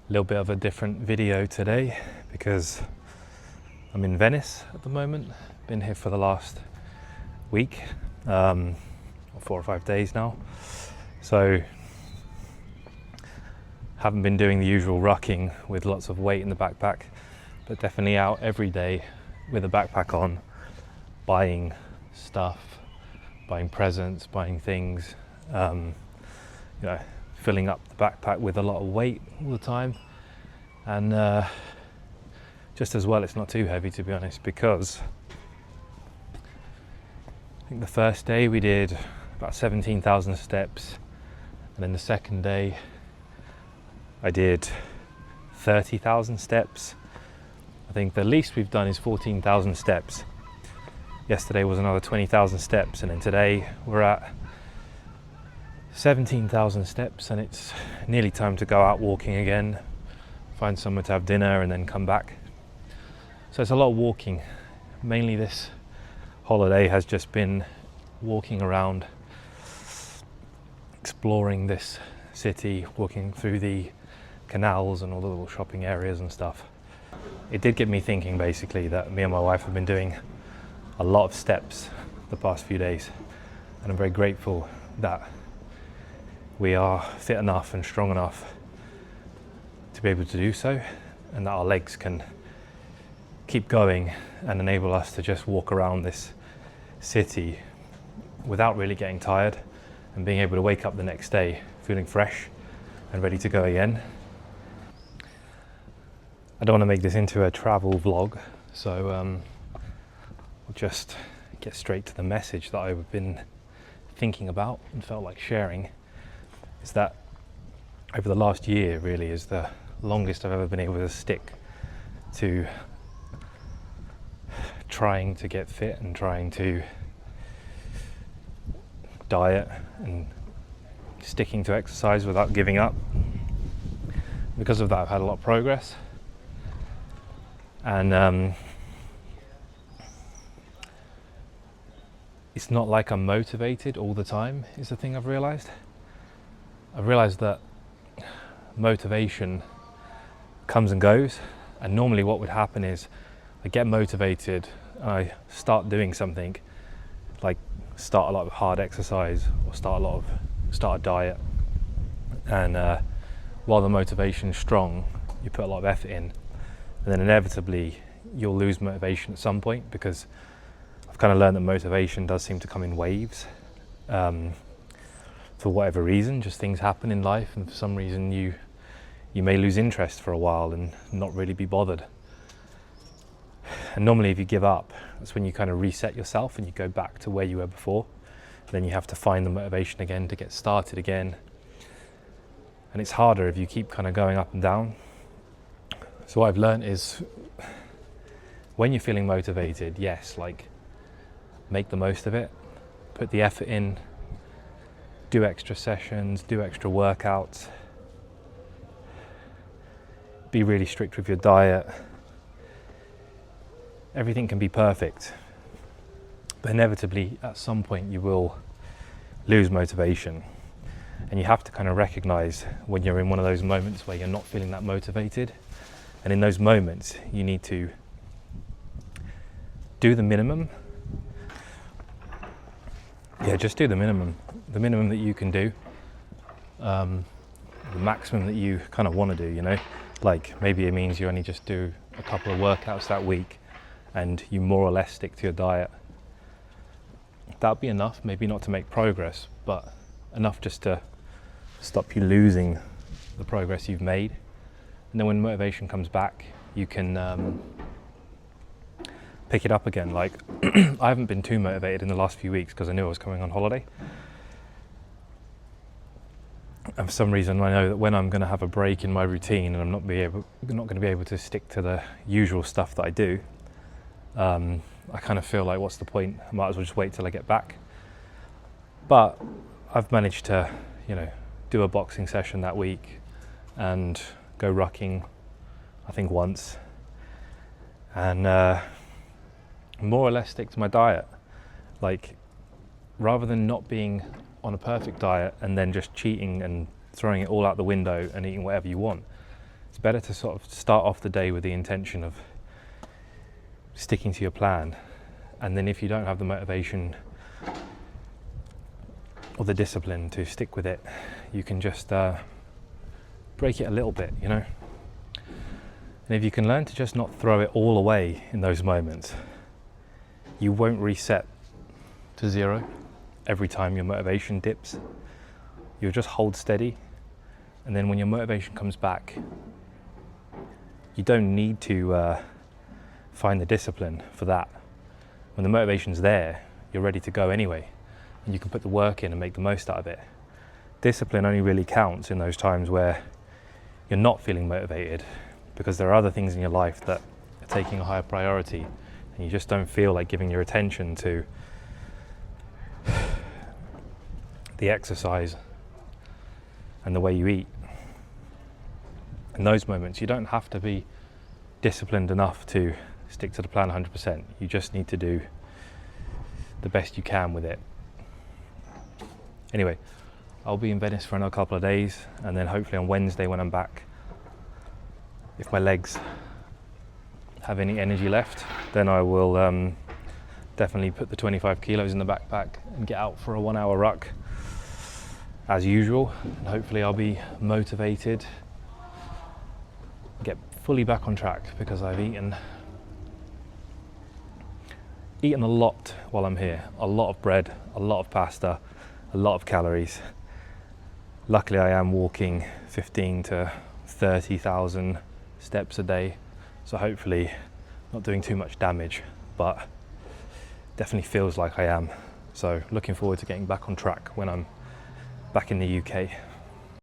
little bit of a different video today because I'm in Venice at the moment. Been here for the last week, or 4 or 5 days now. So haven't been doing the usual rucking with lots of weight in the backpack, but definitely out every day with a backpack on, buying stuff, buying presents, buying things, filling up the backpack with a lot of weight all the time. And just as well, it's not too heavy, to be honest, because I think the first day we did about 17,000 steps, and then the second day I did 30,000 steps. I think the least we've done is 14,000 steps. Yesterday was another 20,000 steps, and then today we're at 17,000 steps, and it's nearly time to go out walking again, find somewhere to have dinner and then come back. So it's a lot of walking. Mainly this holiday has just been walking around, exploring this city, walking through the canals and all the little shopping areas and stuff. It did get me thinking, basically, that me and my wife have been doing a lot of steps the past few days, and I'm very grateful that we are fit enough and strong enough to be able to do so, and that our legs can keep going and enable us to just walk around this city without really getting tired, and being able to wake up the next day feeling fresh and ready to go again. I don't want to make this into a travel vlog, so I'll just get straight to the message that I've been thinking about and felt like sharing. Is that over the last year really is the longest I've ever been able to stick to trying to get fit and trying to diet and sticking to exercise without giving up. Because of that, I've had a lot of progress, and it's not like I'm motivated all the time, is the thing I've realized. I've realized that motivation comes and goes, and normally what would happen is I get motivated and I start doing something, like start a lot of hard exercise or start a diet, and while the motivation's strong, you put a lot of effort in, and then inevitably you'll lose motivation at some point, because I've kind of learned that motivation does seem to come in waves. For whatever reason, just things happen in life, and for some reason you may lose interest for a while and not really be bothered. And normally if you give up, that's when you kind of reset yourself and you go back to where you were before. Then you have to find the motivation again to get started again. And it's harder if you keep kind of going up and down. So what I've learned is, when you're feeling motivated, yes, like make the most of it, put the effort in, do extra sessions, do extra workouts, be really strict with your diet. Everything can be perfect, but inevitably at some point you will lose motivation, and you have to kind of recognize when you're in one of those moments where you're not feeling that motivated. And in those moments you need to do the minimum. Just do the minimum that you can do, the maximum that you kind of want to do, like maybe it means you only just do a couple of workouts that week and you more or less stick to your diet. That'll be enough, maybe not to make progress, but enough just to stop you losing the progress you've made. And then when motivation comes back, you can pick it up again. Like I haven't been too motivated in the last few weeks because I knew I was coming on holiday. And for some reason I know that when I'm going to have a break in my routine and I'm not going to be able to stick to the usual stuff that I do, I kind of feel like, what's the point? I might as well just wait till I get back. But I've managed to, do a boxing session that week and go rucking, I think once, and more or less stick to my diet. Like, rather than not being on a perfect diet and then just cheating and throwing it all out the window and eating whatever you want, It's better to sort of start off the day with the intention of sticking to your plan, and then if you don't have the motivation or the discipline to stick with it, you can just break it a little bit, you know. And if you can learn to just not throw it all away in those moments, you won't reset to zero every time your motivation dips. You'll just hold steady, and then when your motivation comes back, you don't need to find the discipline for that. When the motivation's there, you're ready to go anyway, and you can put the work in and make the most out of it. Discipline only really counts in those times where you're not feeling motivated, because there are other things in your life that are taking a higher priority, and you just don't feel like giving your attention to the exercise and the way you eat. In those moments, you don't have to be disciplined enough to stick to the plan 100%. You just need to do the best you can with it. Anyway, I'll be in Venice for another couple of days, and then hopefully on Wednesday when I'm back, if my legs have any energy left, then I will definitely put the 25 kilos in the backpack and get out for a 1 hour ruck as usual, and hopefully I'll be motivated, get fully back on track, because I've eaten a lot while I'm here. A lot of bread, a lot of pasta, a lot of calories. Luckily I am walking 15 to 30,000 steps a day, so hopefully not doing too much damage, but definitely feels like I am. So looking forward to getting back on track when I'm back in the UK.